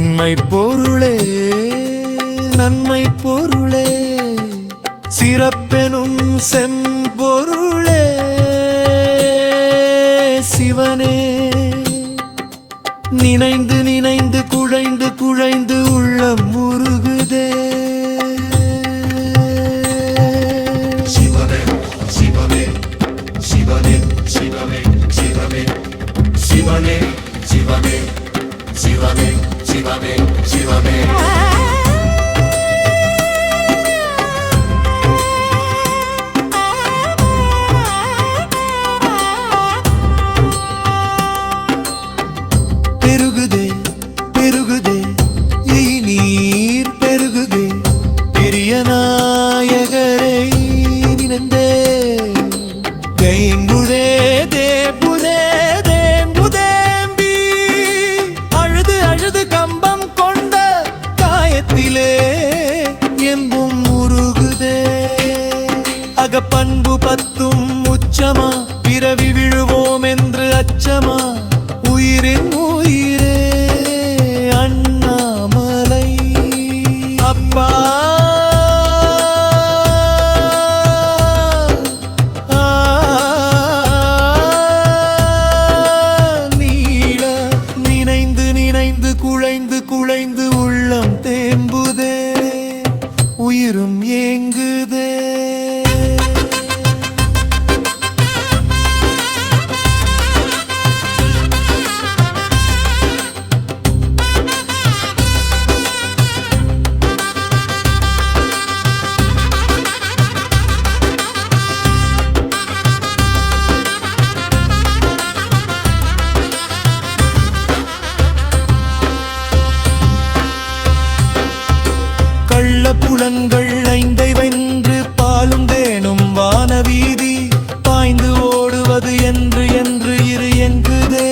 உண்மை பொருளே நன்மை பொருளே சிறப்பெனும் செம்பொருளே சிவனே நினைந்து நினைந்து குழைந்து குழைந்து உள்ளம் முருகுதே சிவமே சிவமே சிவமே சிவமே சிவமே சிவமே சிவமே சிவமே சிவமே சிவமே பெருகுதே பெருகுதே நீர் பெருகுதே பெரிய நாயகரை நினைந்தே தேங்குதே தேம்புதே தேம்புதேம்பி அழுது அழுது கம்பம் கொண்ட காயத்திலே எம்பும் முருகுதே அகப்பண்பு பத்தும் உச்சமா பிறவி விழுவோம் என்று அச்சமா உயிரின் உயிரே அண்ணாமலை அப்பா நீள நினைந்து நினைந்து குழைந்து குழைந்து உள்ளம் தேம்புதே உயிரும் ஏங்குதே புலன்கள் ஐந்தை வென்று பாலும் தேனும் வானவீதி பாய்ந்து ஓடுவது என்று என்று இரு எங்குதே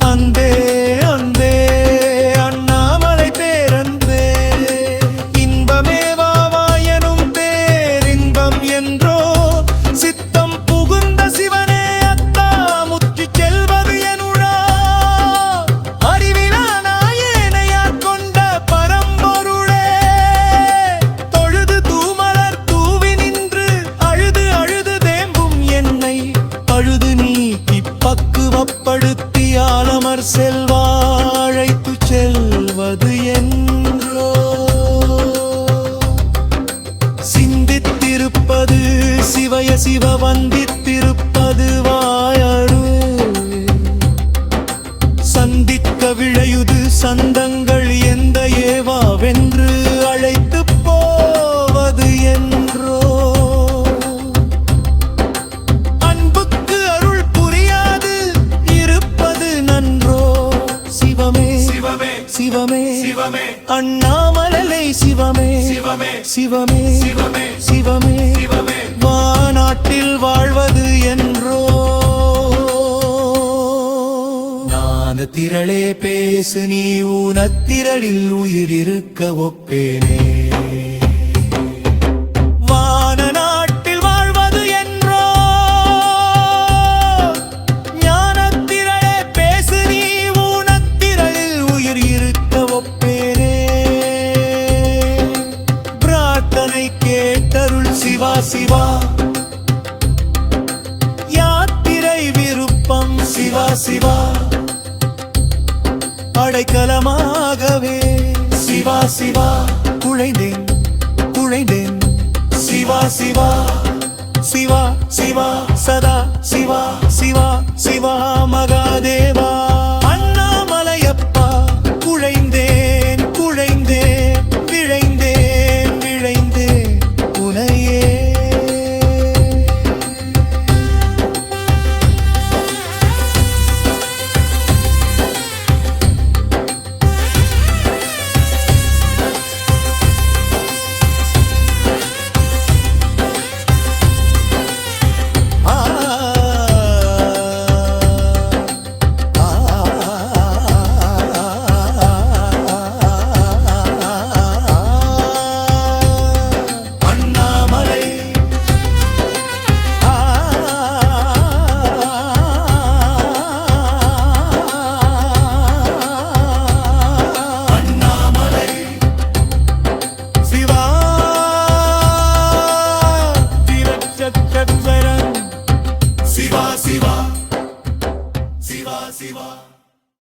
அந்தே அந்தே அண்ணாமலை பேரந்தே இன்பமே வாவாயனும் பேரின்பம் என்றோ சித்தம் புகுந்த சிவனே அத்தா முற்றி செல்வது எனுழா அறிவிலா நாயேனையார் கொண்ட பரம்பொருளே அழுது நீக்கி பக்குவப்படுத்தி ஆலமர் செல்வாழைத்து செல்வது என்றோ சிந்தித்திருப்பது சிவய சிவ வந்தித்திருப்பது வாயரு சந்திக்க விழையுது சந்தங்கள் எந்த ஏவாவென்று அழைத்து போவது என்றோ சிவமே சிவமே அண்ணாமலை சிவமே சிவமே சிவமே சிவமே சிவமே சிவமே வானாட்டில் வாழ்வது என்றோ ஞான திரளே பேசு நீ ஊனத்திரளில் உயிர் இருக்க ஒப்பேனே சிவா சிவா யாத்திரை விருப்பம் சிவா சிவா அடைக்கலமாகவே சிவா சிவா குழைந்தேன் குழைந்தேன் சிவா சிவா சிவா சிவா சதா சிவா சிவா சிவா மகாதே